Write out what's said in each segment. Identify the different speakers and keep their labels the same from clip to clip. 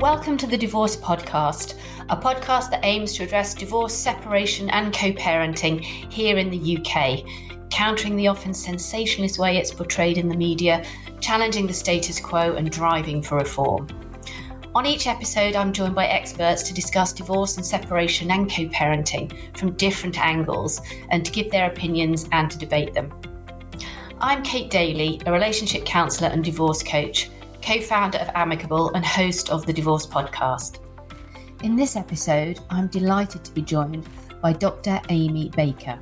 Speaker 1: Welcome to the Divorce Podcast, a podcast that aims to address divorce, separation and co-parenting here in the UK, countering the often sensationalist way it's portrayed in the media, challenging the status quo and driving for reform. On each episode, I'm joined by experts to discuss divorce and separation and co-parenting from different angles and to give their opinions and to debate them. I'm Kate Daly, a relationship counsellor and divorce coach, co-founder of Amicable and host of the Divorce Podcast. In this episode, I'm delighted to be joined by Dr. Amy Baker.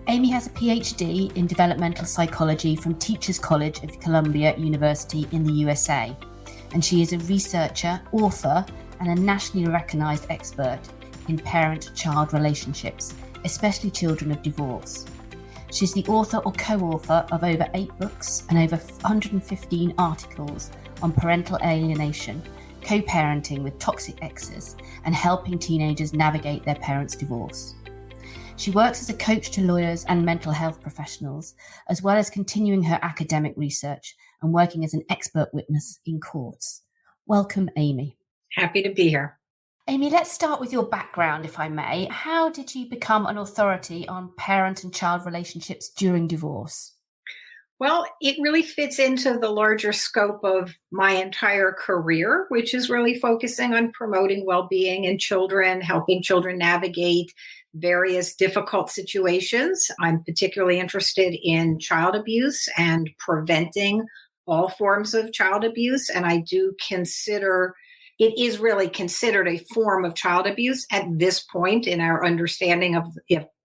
Speaker 1: Amy has a PhD in Developmental Psychology from Teachers College of Columbia University in the USA, and she is a researcher, author, and a nationally recognised expert in parent-child relationships, especially children of divorce. She's the author or co-author of over 8 books and over 115 articles on parental alienation, co-parenting with toxic exes, and helping teenagers navigate their parents' divorce. She works as a coach to lawyers and mental health professionals, as well as continuing her academic research and working as an expert witness in courts. Welcome, Amy.
Speaker 2: Happy to be here.
Speaker 1: Amy, let's start with your background, if I may. How did you become an authority on parent and child relationships during divorce?
Speaker 2: Well, it really fits into the larger scope of my entire career, which is really focusing on promoting well-being in children, helping children navigate various difficult situations. I'm particularly interested in child abuse and preventing all forms of child abuse. And I do consider it is really considered a form of child abuse at this point in our understanding of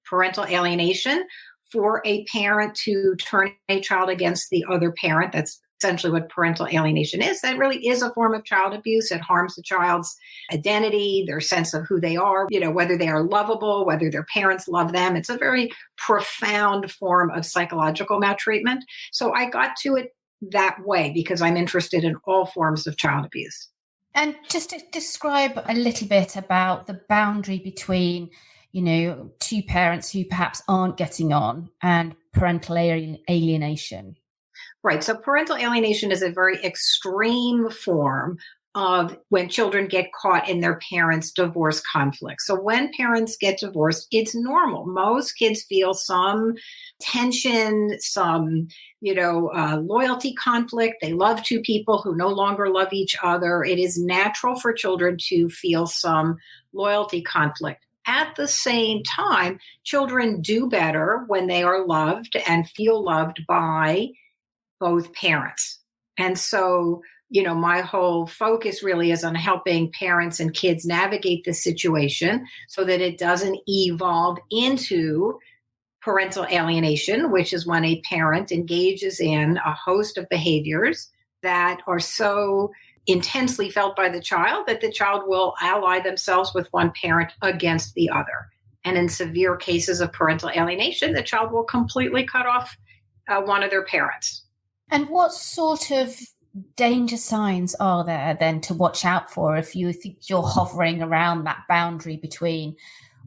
Speaker 2: parental alienation for a parent to turn a child against the other parent. That's essentially what parental alienation is. That really is a form of child abuse. It harms the child's identity, their sense of who they are, whether they are lovable, whether their parents love them. It's a very profound form of psychological maltreatment. So I got to it that way because I'm interested in all forms of child abuse.
Speaker 1: And just to describe a little bit about the boundary between, two parents who perhaps aren't getting on and parental alienation.
Speaker 2: Right. So parental alienation is a very extreme form of when children get caught in their parents' divorce conflict. So when parents get divorced, it's normal. Most kids feel some tension, some, loyalty conflict. They love two people who no longer love each other. It is natural for children to feel some loyalty conflict. At the same time, children do better when they are loved and feel loved by both parents. And so, my whole focus really is on helping parents and kids navigate this situation so that it doesn't evolve into parental alienation, which is when a parent engages in a host of behaviors that are so intensely felt by the child that the child will ally themselves with one parent against the other. And in severe cases of parental alienation, the child will completely cut off one of their parents.
Speaker 1: And what sort of danger signs are there then to watch out for if you think you're hovering around that boundary between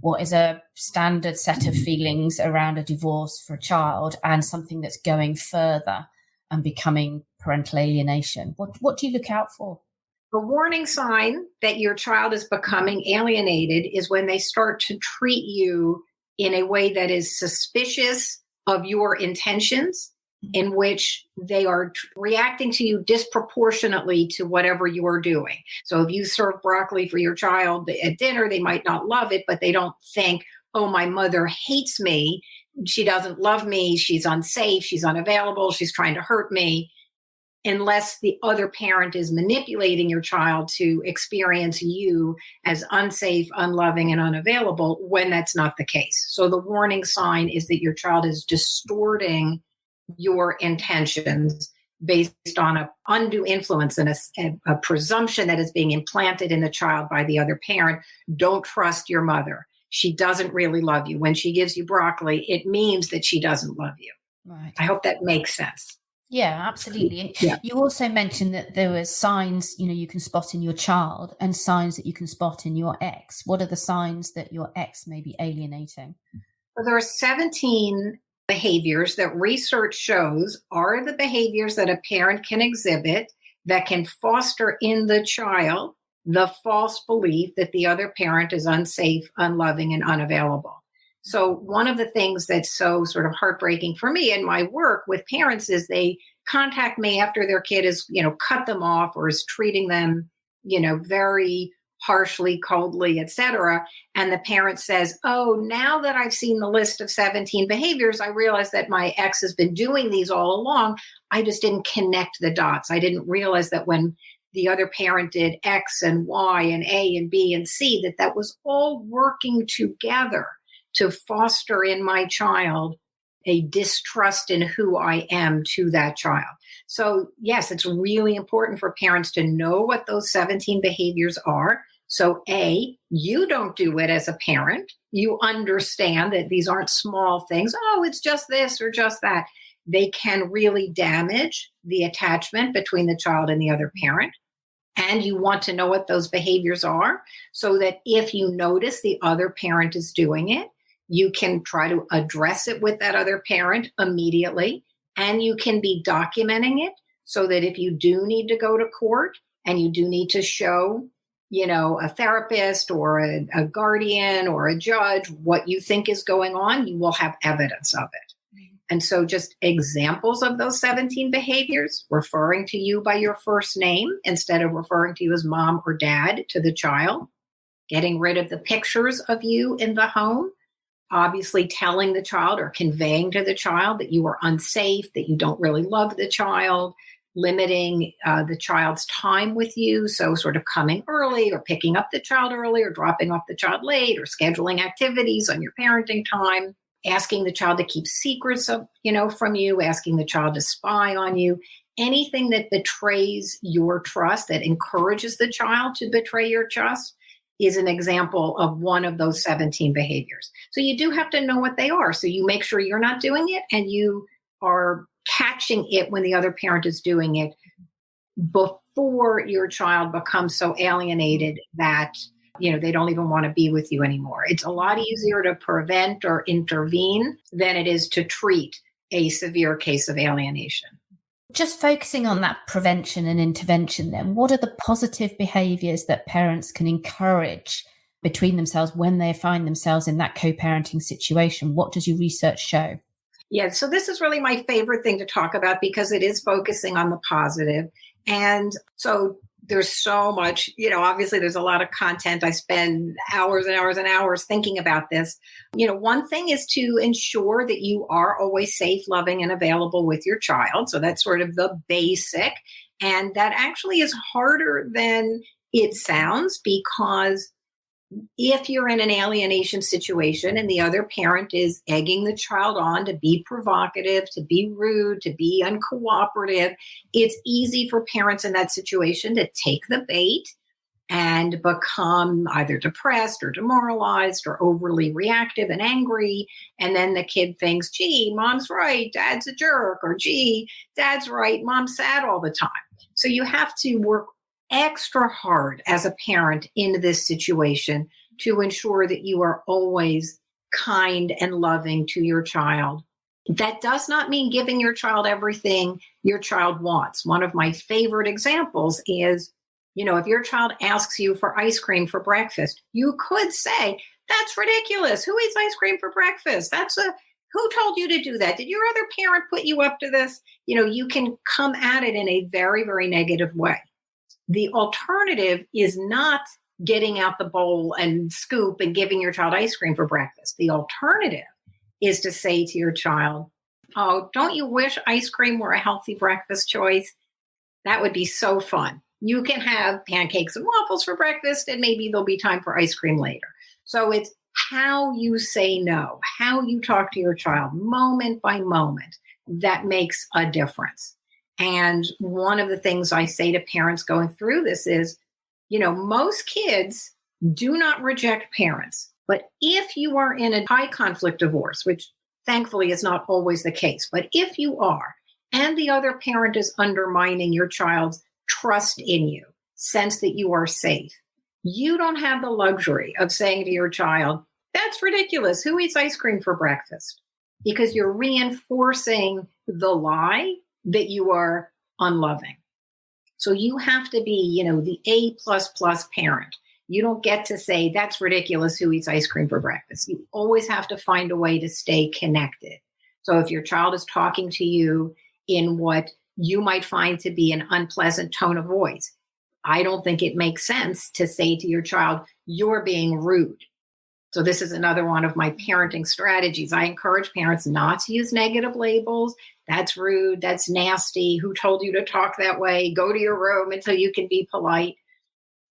Speaker 1: what is a standard set of feelings around a divorce for a child and something that's going further and becoming parental alienation? What do you look out for?
Speaker 2: The warning sign that your child is becoming alienated is when they start to treat you in a way that is suspicious of your intentions, in which they are reacting to you disproportionately to whatever you are doing. So if you serve broccoli for your child at dinner, they might not love it, but they don't think, oh, my mother hates me. She doesn't love me. She's unsafe. She's unavailable. She's trying to hurt me. Unless the other parent is manipulating your child to experience you as unsafe, unloving, and unavailable when that's not the case. So the warning sign is that your child is distorting your intentions based on an undue influence and a presumption that is being implanted in the child by the other parent. Don't trust your mother. She doesn't really love you. When she gives you broccoli, it means that she doesn't love you.
Speaker 1: Right.
Speaker 2: I hope that makes sense.
Speaker 1: Yeah, absolutely.
Speaker 2: Yeah.
Speaker 1: You also mentioned that there were signs, you can spot in your child and signs that you can spot in your ex. What are the signs that your ex may be alienating?
Speaker 2: Well, there are 17 behaviors that research shows are the behaviors that a parent can exhibit that can foster in the child the false belief that the other parent is unsafe, unloving, and unavailable. So one of the things that's so sort of heartbreaking for me in my work with parents is they contact me after their kid is, cut them off or is treating them, very harshly, coldly, etc. And the parent says, oh, now that I've seen the list of 17 behaviors, I realize that my ex has been doing these all along. I just didn't connect the dots. I didn't realize that when the other parent did X and Y and A and B and C, that was all working together to foster in my child a distrust in who I am to that child. So yes, it's really important for parents to know what those 17 behaviors are. So A, you don't do it as a parent. You understand that these aren't small things. Oh, it's just this or just that. They can really damage the attachment between the child and the other parent. And you want to know what those behaviors are so that if you notice the other parent is doing it, you can try to address it with that other parent immediately. And you can be documenting it so that if you do need to go to court and you do need to show, a therapist or a guardian or a judge what you think is going on, you will have evidence of it. And so just examples of those 17 behaviors, referring to you by your first name instead of referring to you as mom or dad to the child, getting rid of the pictures of you in the home, obviously telling the child or conveying to the child that you are unsafe, that you don't really love the child, limiting the child's time with you. So sort of coming early or picking up the child early or dropping off the child late or scheduling activities on your parenting time, asking the child to keep secrets from you, asking the child to spy on you, anything that betrays your trust, that encourages the child to betray your trust is an example of one of those 17 behaviors. So you do have to know what they are. So you make sure you're not doing it and you are catching it when the other parent is doing it before your child becomes so alienated that they don't even want to be with you anymore. It's a lot easier to prevent or intervene than it is to treat a severe case of alienation.
Speaker 1: Just focusing on that prevention and intervention then, what are the positive behaviors that parents can encourage between themselves when they find themselves in that co-parenting situation? What does your research show?
Speaker 2: Yeah, so this is really my favorite thing to talk about because it is focusing on the positive. And so there's so much, obviously there's a lot of content. I spend hours and hours and hours thinking about this. One thing is to ensure that you are always safe, loving, and available with your child. So that's sort of the basic. And that actually is harder than it sounds because if you're in an alienation situation and the other parent is egging the child on to be provocative, to be rude, to be uncooperative, it's easy for parents in that situation to take the bait and become either depressed or demoralized or overly reactive and angry. And then the kid thinks, gee, mom's right, dad's a jerk, or gee, dad's right, mom's sad all the time. So you have to work extra hard as a parent in this situation to ensure that you are always kind and loving to your child. That does not mean giving your child everything your child wants. One of my favorite examples is, if your child asks you for ice cream for breakfast, you could say, that's ridiculous. Who eats ice cream for breakfast? Who told you to do that? Did your other parent put you up to this? You can come at it in a very, very negative way. The alternative is not getting out the bowl and scoop and giving your child ice cream for breakfast. The alternative is to say to your child, oh, don't you wish ice cream were a healthy breakfast choice? That would be so fun. You can have pancakes and waffles for breakfast, and maybe there'll be time for ice cream later. So it's how you say no, how you talk to your child moment by moment that makes a difference. And one of the things I say to parents going through this is, most kids do not reject parents. But if you are in a high conflict divorce, which thankfully is not always the case, but if you are, and the other parent is undermining your child's trust in you, sense that you are safe, you don't have the luxury of saying to your child, that's ridiculous. Who eats ice cream for breakfast? Because you're reinforcing the lie that you are unloving. So you have to be, the A++ parent. You don't get to say, that's ridiculous, who eats ice cream for breakfast. You always have to find a way to stay connected. So if your child is talking to you in what you might find to be an unpleasant tone of voice, I don't think it makes sense to say to your child, you're being rude. So this is another one of my parenting strategies. I encourage parents not to use negative labels. That's rude. That's nasty. Who told you to talk that way? Go to your room until you can be polite.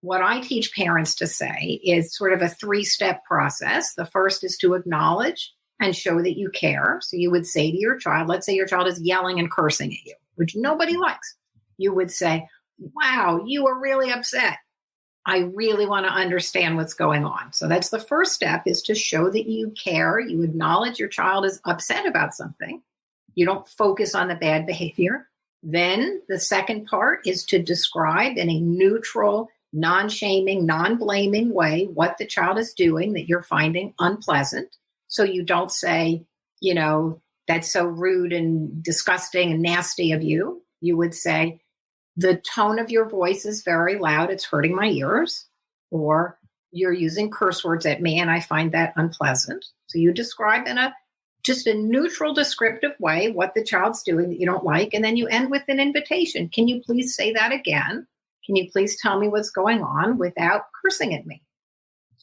Speaker 2: What I teach parents to say is sort of a 3-step process. The first is to acknowledge and show that you care. So you would say to your child, let's say your child is yelling and cursing at you, which nobody likes. You would say, wow, you are really upset. I really want to understand what's going on. So that's the first step, is to show that you care. You acknowledge your child is upset about something. You don't focus on the bad behavior. Then the second part is to describe in a neutral, non-shaming, non-blaming way what the child is doing that you're finding unpleasant. So you don't say, that's so rude and disgusting and nasty of you. You would say, the tone of your voice is very loud. It's hurting my ears. Or you're using curse words at me and I find that unpleasant. So you describe in just a neutral, descriptive way what the child's doing that you don't like. And then you end with an invitation. Can you please say that again? Can you please tell me what's going on without cursing at me?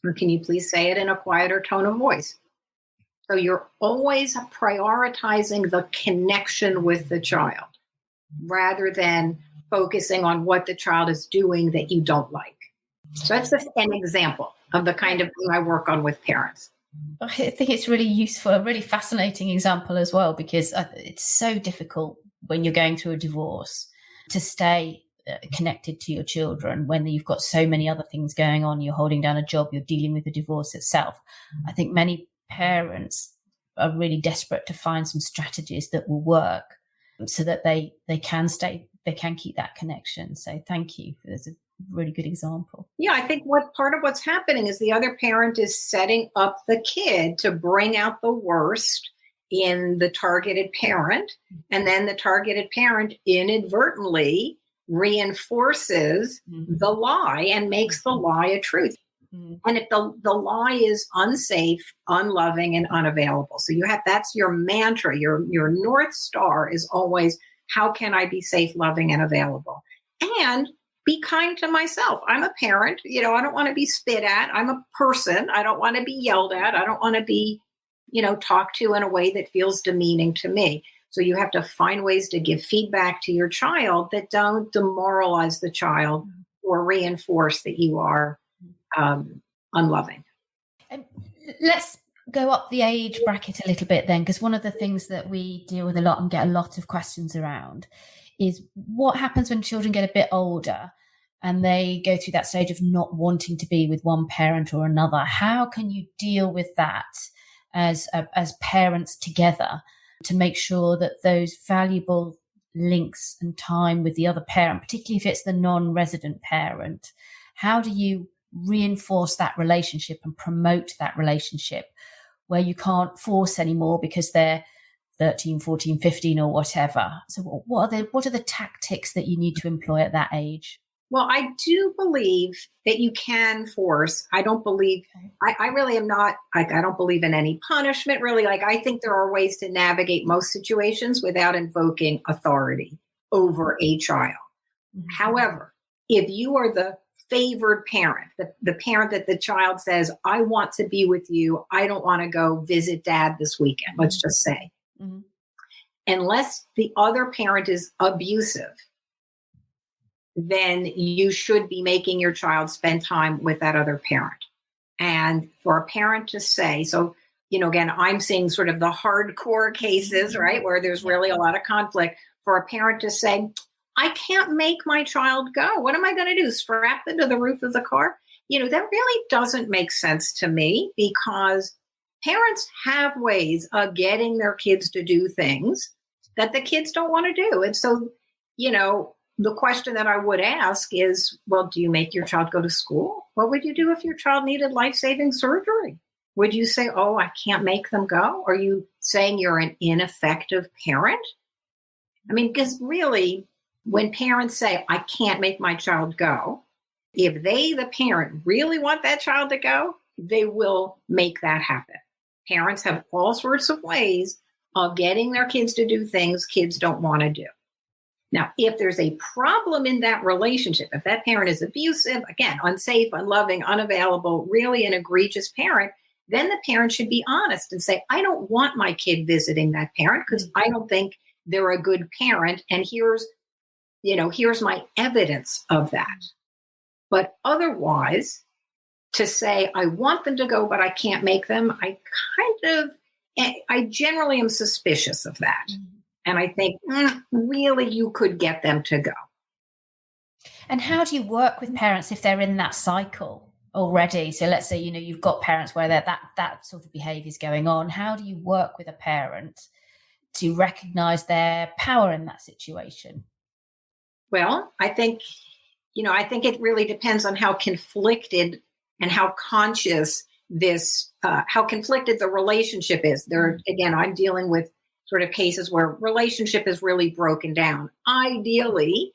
Speaker 2: Or can you please say it in a quieter tone of voice? So you're always prioritizing the connection with the child rather than focusing on what the child is doing that you don't like. So that's just an example of the kind of thing I work on with parents.
Speaker 1: I think it's really useful, a really fascinating example as well, because it's so difficult when you're going through a divorce to stay connected to your children when you've got so many other things going on. You're holding down a job, you're dealing with the divorce itself. I think many parents are really desperate to find some strategies that will work so that they can keep that connection. So thank you. That's a really good example.
Speaker 2: Yeah, I think part of what's happening is the other parent is setting up the kid to bring out the worst in the targeted parent. And then the targeted parent inadvertently reinforces the lie and makes the lie a truth. And if the lie is unsafe, unloving, and unavailable. So that's your mantra. Your North Star is always, how can I be safe, loving, and available? And be kind to myself. I'm a parent. I don't want to be spit at. I'm a person. I don't want to be yelled at. I don't want to be, talked to in a way that feels demeaning to me. So you have to find ways to give feedback to your child that don't demoralize the child or reinforce that you are unloving.
Speaker 1: Let's go up the age bracket a little bit then, because one of the things that we deal with a lot and get a lot of questions around is what happens when children get a bit older and they go through that stage of not wanting to be with one parent or another. How can you deal with that as parents together to make sure that those valuable links and time with the other parent, particularly if it's the non-resident parent, how do you reinforce that relationship and promote that relationship where you can't force anymore because they're 13, 14, 15 or whatever? So what are the tactics that you need to employ at that age?
Speaker 2: Well, I do believe that you can force. I don't believe, I really am not, I don't believe in any punishment, really. I think there are ways to navigate most situations without invoking authority over a child. Mm-hmm. However, if you are the favored parent, the parent that the child says, I want to be with you, I don't want to go visit dad this weekend, let's just say. Mm-hmm. Unless the other parent is abusive, then you should be making your child spend time with that other parent. And for a parent to say, so, again, I'm seeing sort of the hardcore cases, right, where there's really a lot of conflict. For a parent to say, I can't make my child go. What am I going to do? Strap them to the roof of the car? That really doesn't make sense to me, because parents have ways of getting their kids to do things that the kids don't want to do. And so, the question that I would ask is, well, do you make your child go to school? What would you do if your child needed life-saving surgery? Would you say, oh, I can't make them go? Are you saying you're an ineffective parent? I mean, because really, when parents say, I can't make my child go, if they, the parent, really want that child to go, they will make that happen. Parents have all sorts of ways of getting their kids to do things kids don't want to do. Now, if there's a problem in that relationship, if that parent is abusive, again, unsafe, unloving, unavailable, really an egregious parent, then the parent should be honest and say, I don't want my kid visiting that parent because I don't think they're a good parent. And here's my evidence of that. But otherwise, to say, I want them to go, but I can't make them, I generally am suspicious of that. And I think, really, you could get them to go.
Speaker 1: And how do you work with parents if they're in that cycle already? So let's say, you've got parents where that sort of behavior is going on. How do you work with a parent to recognize their power in that situation?
Speaker 2: Well, I think it really depends on how conflicted and how conscious how conflicted the relationship is. Again, I'm dealing with sort of cases where relationship is really broken down. Ideally,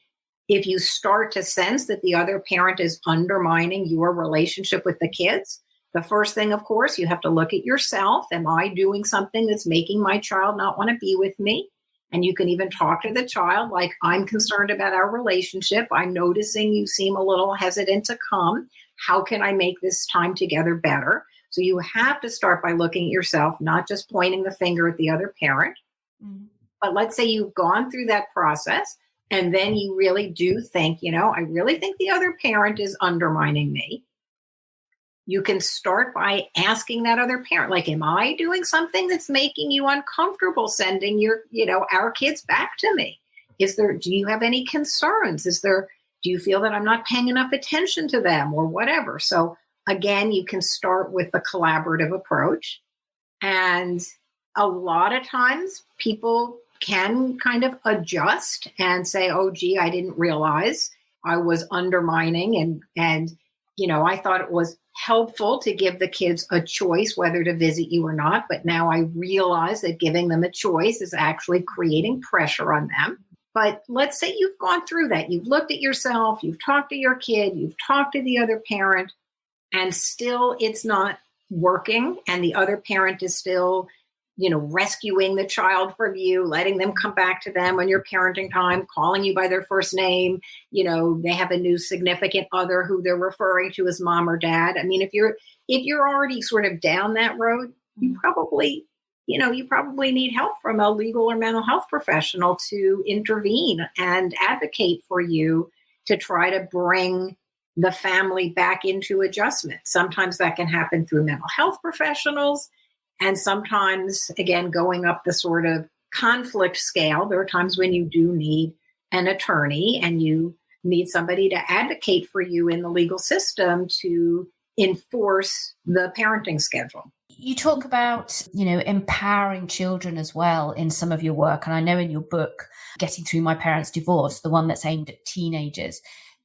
Speaker 2: if you start to sense that the other parent is undermining your relationship with the kids, the first thing, of course, you have to look at yourself. Am I doing something that's making my child not want to be with me? And you can even talk to the child like, I'm concerned about our relationship. I'm noticing you seem a little hesitant to come. How can I make this time together better? So you have to start by looking at yourself, not just pointing the finger at the other parent. Mm-hmm. But let's say you've gone through that process and then you really do think, I really think the other parent is undermining me. You can start by asking that other parent, like, am I doing something that's making you uncomfortable sending our kids back to me? Do you have any concerns? Do you feel that I'm not paying enough attention to them or whatever? So again, you can start with the collaborative approach. And a lot of times people can kind of adjust and say, oh, gee, I didn't realize I was undermining. And I thought it was helpful to give the kids a choice whether to visit you or not. But now I realize that giving them a choice is actually creating pressure on them. But let's say you've gone through that. You've looked at yourself, you've talked to your kid, you've talked to the other parent, and still it's not working. And the other parent is still, rescuing the child from you, letting them come back to them on your parenting time, calling you by their first name. They have a new significant other who they're referring to as mom or dad. I mean, if you're already sort of down that road, you probably need help from a legal or mental health professional to intervene and advocate for you to try to bring the family back into adjustment. Sometimes that can happen through mental health professionals. And sometimes, again, going up the sort of conflict scale, there are times when you do need an attorney and you need somebody to advocate for you in the legal system to enforce the parenting schedule.
Speaker 1: You talk about, empowering children as well in some of your work. And I know in your book, Getting Through My Parents' Divorce, the one that's aimed at teenagers,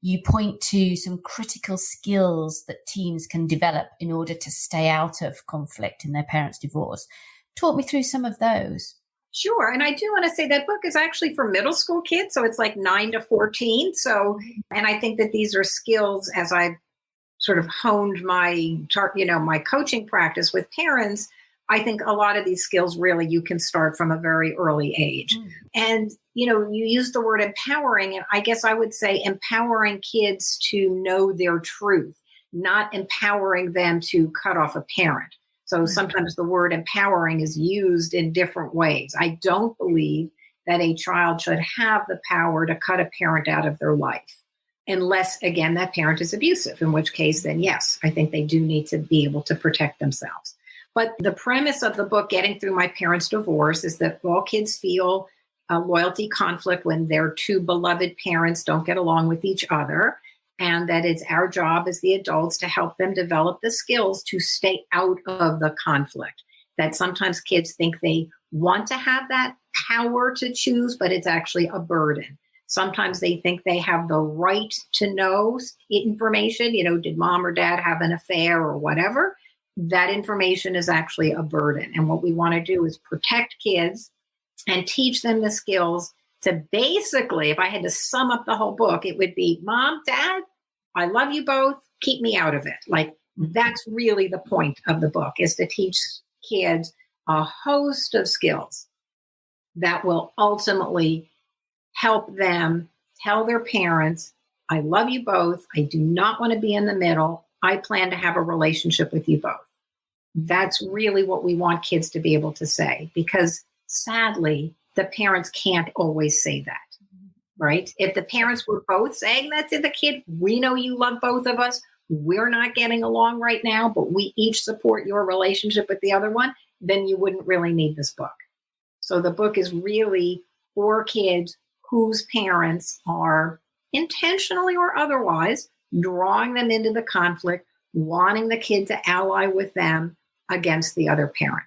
Speaker 1: you point to some critical skills that teens can develop in order to stay out of conflict in their parents' divorce. Talk me through some of those.
Speaker 2: Sure. And I do want to say that book is actually for middle school kids. So it's like 9 to 14. So, and I think that these are skills as I've sort of honed my coaching practice with parents. I think a lot of these skills really you can start from a very early age. And, you use the word empowering, and I guess I would say empowering kids to know their truth, not empowering them to cut off a parent. So sometimes the word empowering is used in different ways. I don't believe that a child should have the power to cut a parent out of their life, unless, again, that parent is abusive, in which case, then yes, I think they do need to be able to protect themselves. But the premise of the book, Getting Through My Parents' Divorce, is that all kids feel a loyalty conflict when their two beloved parents don't get along with each other, and that it's our job as the adults to help them develop the skills to stay out of the conflict. That sometimes kids think they want to have that power to choose, but it's actually a burden. Sometimes they think they have the right to know information, did mom or dad have an affair or whatever. That information is actually a burden. And what we want to do is protect kids and teach them the skills to basically, if I had to sum up the whole book, it would be, Mom, Dad, I love you both. Keep me out of it. Like, that's really the point of the book, is to teach kids a host of skills that will ultimately help them tell their parents, I love you both. I do not want to be in the middle. I plan to have a relationship with you both. That's really what we want kids to be able to say, because sadly, the parents can't always say that, right? If the parents were both saying that to the kid, we know you love both of us. We're not getting along right now, but we each support your relationship with the other one, then you wouldn't really need this book. So the book is really for kids whose parents are intentionally or otherwise drawing them into the conflict, wanting the kid to ally with them against the other parent.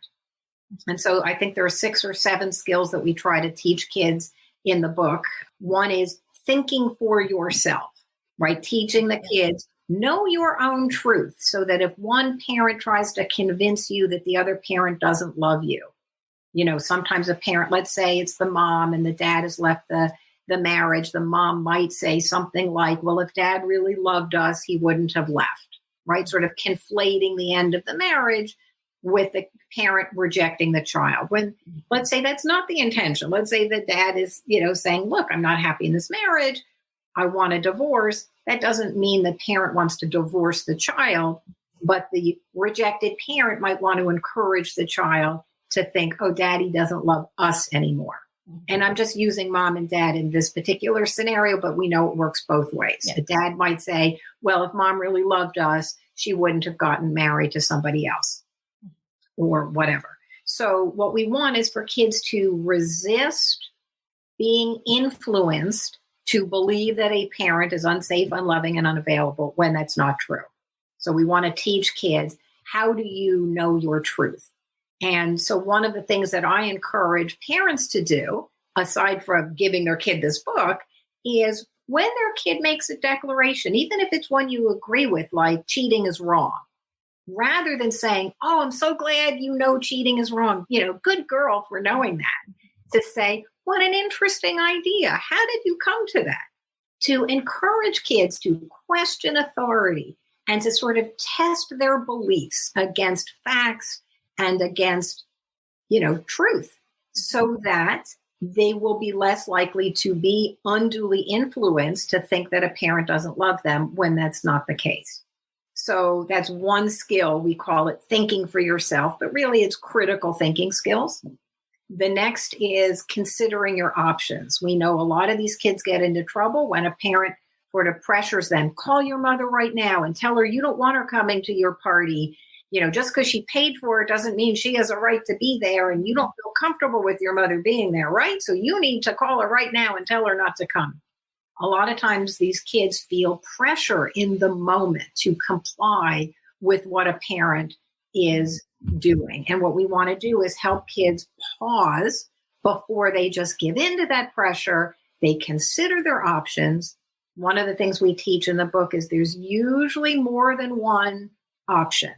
Speaker 2: And so I think there are 6 or 7 skills that we try to teach kids in the book. One is thinking for yourself, right? Teaching the kids, know your own truth, so that if one parent tries to convince you that the other parent doesn't love you, you know, sometimes a parent, let's say it's the mom and the dad has left the marriage, the mom might say something like, well, if dad really loved us, he wouldn't have left, right? Sort of conflating the end of the marriage with the parent rejecting the child. When, let's say that's not the intention. Let's say the dad is, you know, saying, look, I'm not happy in this marriage. I want a divorce. That doesn't mean the parent wants to divorce the child, but the rejected parent might want to encourage the child to think, oh, daddy doesn't love us anymore. And I'm just using mom and dad in this particular scenario, but we know it works both ways. Yeah. The dad might say, well, if mom really loved us, she wouldn't have gotten married to somebody else or whatever. So what we want is for kids to resist being influenced to believe that a parent is unsafe, unloving, and unavailable when that's not true. So we want to teach kids, how do you know your truth? And so one of the things that I encourage parents to do, aside from giving their kid this book, is when their kid makes a declaration, even if it's one you agree with, like cheating is wrong, rather than saying, oh, I'm so glad you know cheating is wrong, you know, good girl for knowing that, to say, what an interesting idea. How did you come to that? To encourage kids to question authority and to sort of test their beliefs against facts and against, you know, truth, so that they will be less likely to be unduly influenced to think that a parent doesn't love them when that's not the case. So that's one skill. We call it thinking for yourself, but really it's critical thinking skills. The next is considering your options. We know a lot of these kids get into trouble when a parent sort of pressures them, call your mother right now and tell her you don't want her coming to your party. You know, just because she paid for it doesn't mean she has a right to be there, and you don't feel comfortable with your mother being there, right? So you need to call her right now and tell her not to come. A lot of times these kids feel pressure in the moment to comply with what a parent is doing. And what we want to do is help kids pause before they just give in to that pressure. They consider their options. One of the things we teach in the book is there's usually more than one option.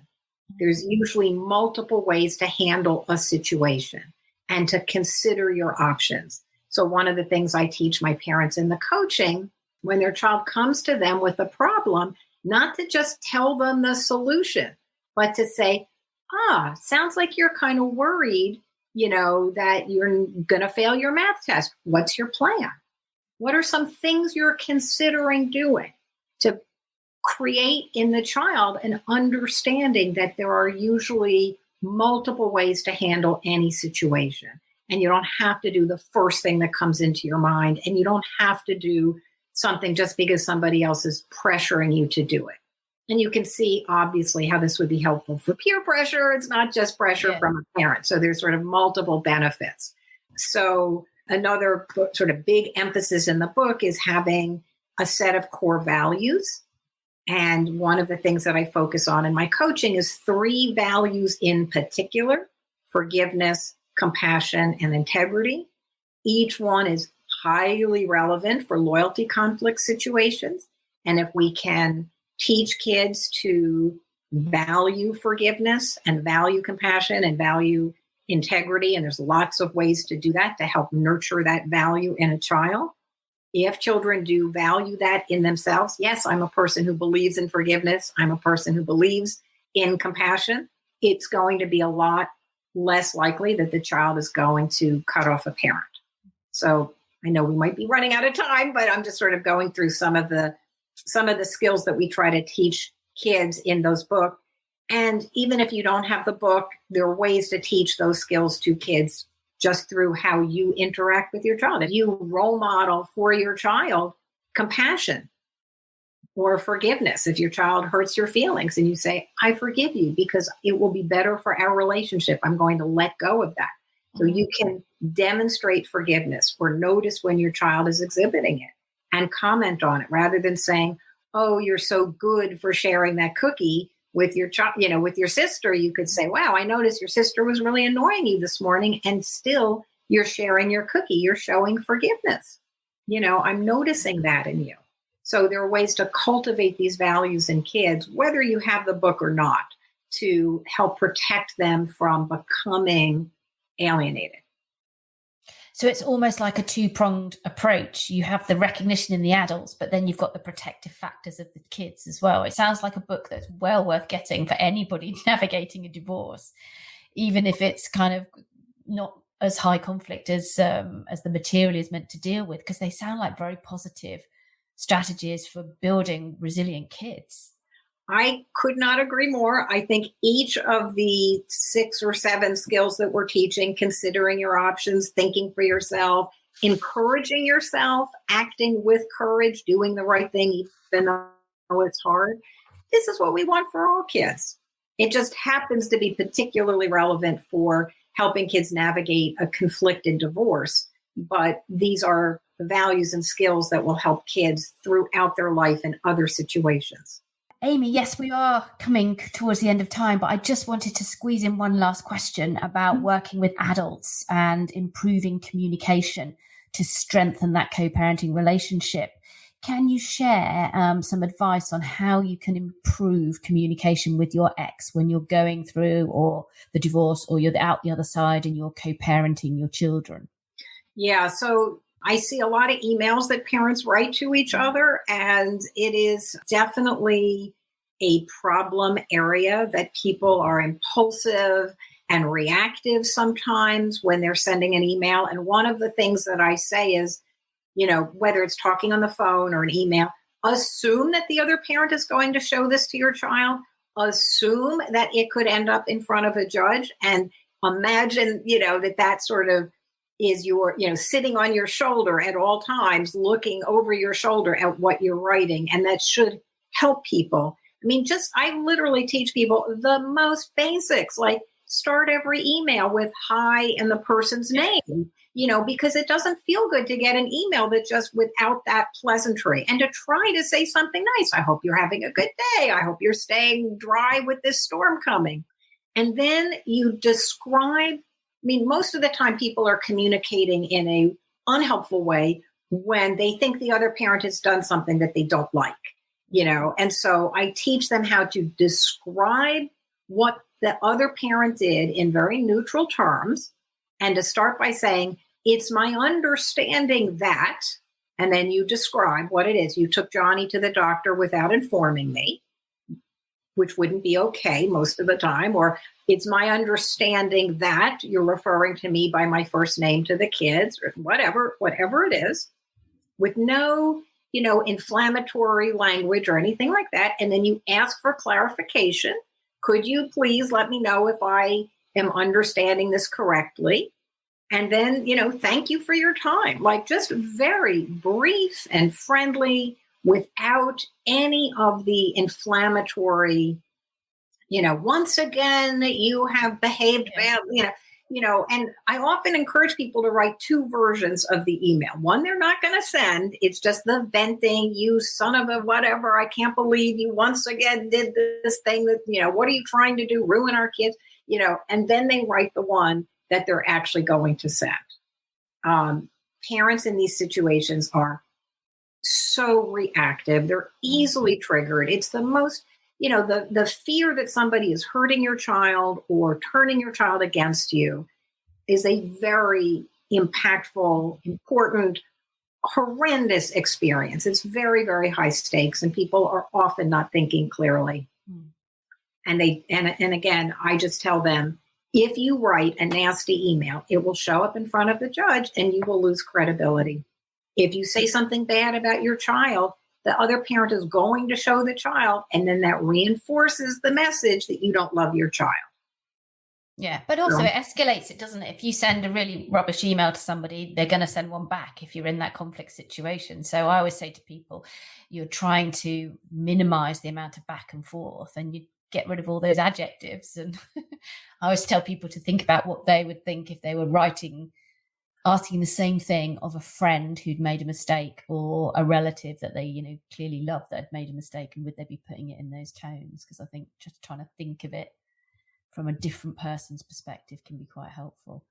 Speaker 2: There's usually multiple ways to handle a situation and to consider your options. So one of the things I teach my parents in the coaching, when their child comes to them with a problem, not to just tell them the solution, but to say, sounds like you're kind of worried, you know, that you're going to fail your math test. What's your plan? What are some things you're considering doing to create in the child an understanding that there are usually multiple ways to handle any situation. And you don't have to do the first thing that comes into your mind. And you don't have to do something just because somebody else is pressuring you to do it. And you can see, obviously, how this would be helpful for peer pressure. It's not just pressure from a parent. So there's sort of multiple benefits. So another sort of big emphasis in the book is having a set of core values. And one of the things that I focus on in my coaching is 3 values in particular: forgiveness, compassion, and integrity. Each one is highly relevant for loyalty conflict situations. And if we can teach kids to value forgiveness and value compassion and value integrity, and there's lots of ways to do that to help nurture that value in a child. If children do value that in themselves, yes, I'm a person who believes in forgiveness, I'm a person who believes in compassion, it's going to be a lot less likely that the child is going to cut off a parent. So I know we might be running out of time, but I'm just sort of going through some of the skills that we try to teach kids in those books. And even if you don't have the book, there are ways to teach those skills to kids just through how you interact with your child. If you role model for your child compassion or forgiveness, if your child hurts your feelings and you say, I forgive you because it will be better for our relationship, I'm going to let go of that. So you can demonstrate forgiveness or notice when your child is exhibiting it and comment on it rather than saying, oh, you're so good for sharing that cookie with your child, with your sister. You could say, wow, I noticed your sister was really annoying you this morning and still you're sharing your cookie. You're showing forgiveness. I'm noticing that in you. So there are ways to cultivate these values in kids, whether you have the book or not, to help protect them from becoming alienated.
Speaker 1: So it's almost like a two-pronged approach. You have the recognition in the adults, but then you've got the protective factors of the kids as well. It sounds like a book that's well worth getting for anybody navigating a divorce, even if it's kind of not as high conflict as the material is meant to deal with, because they sound like very positive strategies for building resilient kids.
Speaker 2: I could not agree more. I think each of the 6 or 7 skills that we're teaching, considering your options, thinking for yourself, encouraging yourself, acting with courage, doing the right thing, even though it's hard. This is what we want for all kids. It just happens to be particularly relevant for helping kids navigate a conflicted divorce. But these are the values and skills that will help kids throughout their life in other situations.
Speaker 1: Amy, yes, we are coming towards the end of time, but I just wanted to squeeze in one last question about working with adults and improving communication to strengthen that co-parenting relationship. Can you share some advice on how you can improve communication with your ex when you're going through or the divorce or you're out the other side and you're co-parenting your children?
Speaker 2: Yeah, so I see a lot of emails that parents write to each other, and it is definitely a problem area that people are impulsive and reactive sometimes when they're sending an email. And one of the things that I say is, whether it's talking on the phone or an email, assume that the other parent is going to show this to your child. Assume that it could end up in front of a judge, and imagine, that sort of is your, sitting on your shoulder at all times, looking over your shoulder at what you're writing. And that should help people. I literally teach people the most basics, like start every email with hi and the person's name, because it doesn't feel good to get an email that just without that pleasantry, and to try to say something nice. I hope you're having a good day. I hope you're staying dry with this storm coming. And then you describe. Most of the time people are communicating in a unhelpful way when they think the other parent has done something that they don't like, and so I teach them how to describe what the other parent did in very neutral terms, and to start by saying, it's my understanding that, and then you describe what it is. You took Johnny to the doctor without informing me, which wouldn't be okay most of the time, or it's my understanding that you're referring to me by my first name to the kids, or whatever it is, with no, inflammatory language or anything like that. And then you ask for clarification. Could you please let me know if I am understanding this correctly? And then, thank you for your time. Like, just very brief and friendly without any of the inflammatory, once again, you have behaved badly, and I often encourage people to write 2 versions of the email. One they're not going to send. It's just the venting, you son of a whatever, I can't believe you once again did this thing that, what are you trying to do? Ruin our kids, and then they write the one that they're actually going to send. Parents in these situations are so reactive. They're easily triggered. It's the most, the fear that somebody is hurting your child or turning your child against you is a very impactful, important, horrendous experience. It's very, very high stakes, and people are often not thinking clearly. And again, I just tell them, if you write a nasty email, it will show up in front of the judge and you will lose credibility. If you say something bad about your child, the other parent is going to show the child, and then that reinforces the message that you don't love your child.
Speaker 1: Yeah, but also it escalates it, doesn't it? If you send a really rubbish email to somebody, they're going to send one back if you're in that conflict situation. So I always say to people, you're trying to minimize the amount of back and forth, and you get rid of all those adjectives. And I always tell people to think about what they would think if they were asking the same thing of a friend who'd made a mistake, or a relative that they, clearly love that had made a mistake, and would they be putting it in those tones? Because I think just trying to think of it from a different person's perspective can be quite helpful.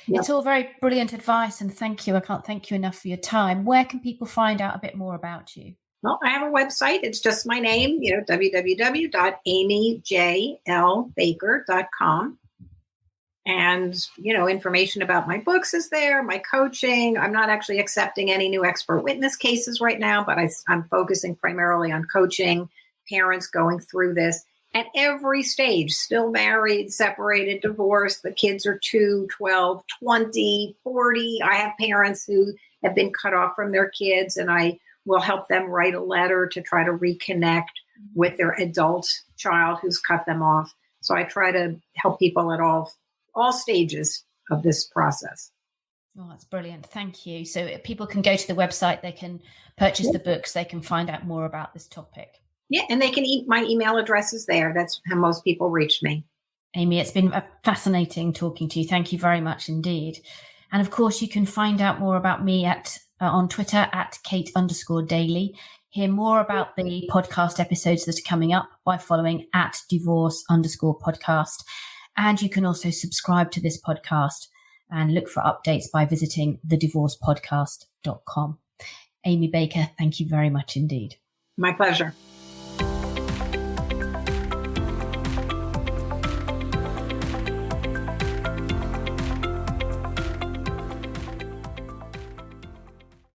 Speaker 1: Yep. It's all very brilliant advice, and thank you. I can't thank you enough for your time. Where can people find out a bit more about you?
Speaker 2: Well, I have a website. It's just my name, www.amyjlbaker.com. And, information about my books is there, my coaching. I'm not actually accepting any new expert witness cases right now, but I'm focusing primarily on coaching parents going through this at every stage, still married, separated, divorced. The kids are 2, 12, 20, 40. I have parents who have been cut off from their kids, and I will help them write a letter to try to reconnect with their adult child who's cut them off. So I try to help people at all stages of this process.
Speaker 1: Oh, that's brilliant. Thank you. So people can go to the website, they can purchase the books, they can find out more about this topic.
Speaker 2: Yeah, and they can my email address is there. That's how most people reach me.
Speaker 1: Amy, it's been fascinating talking to you. Thank you very much indeed. And of course, you can find out more about me on Twitter at Kate_Daly. Hear more about the podcast episodes that are coming up by following at divorce_podcast. And you can also subscribe to this podcast and look for updates by visiting thedivorcepodcast.com. Amy Baker, thank you very much indeed.
Speaker 2: My pleasure.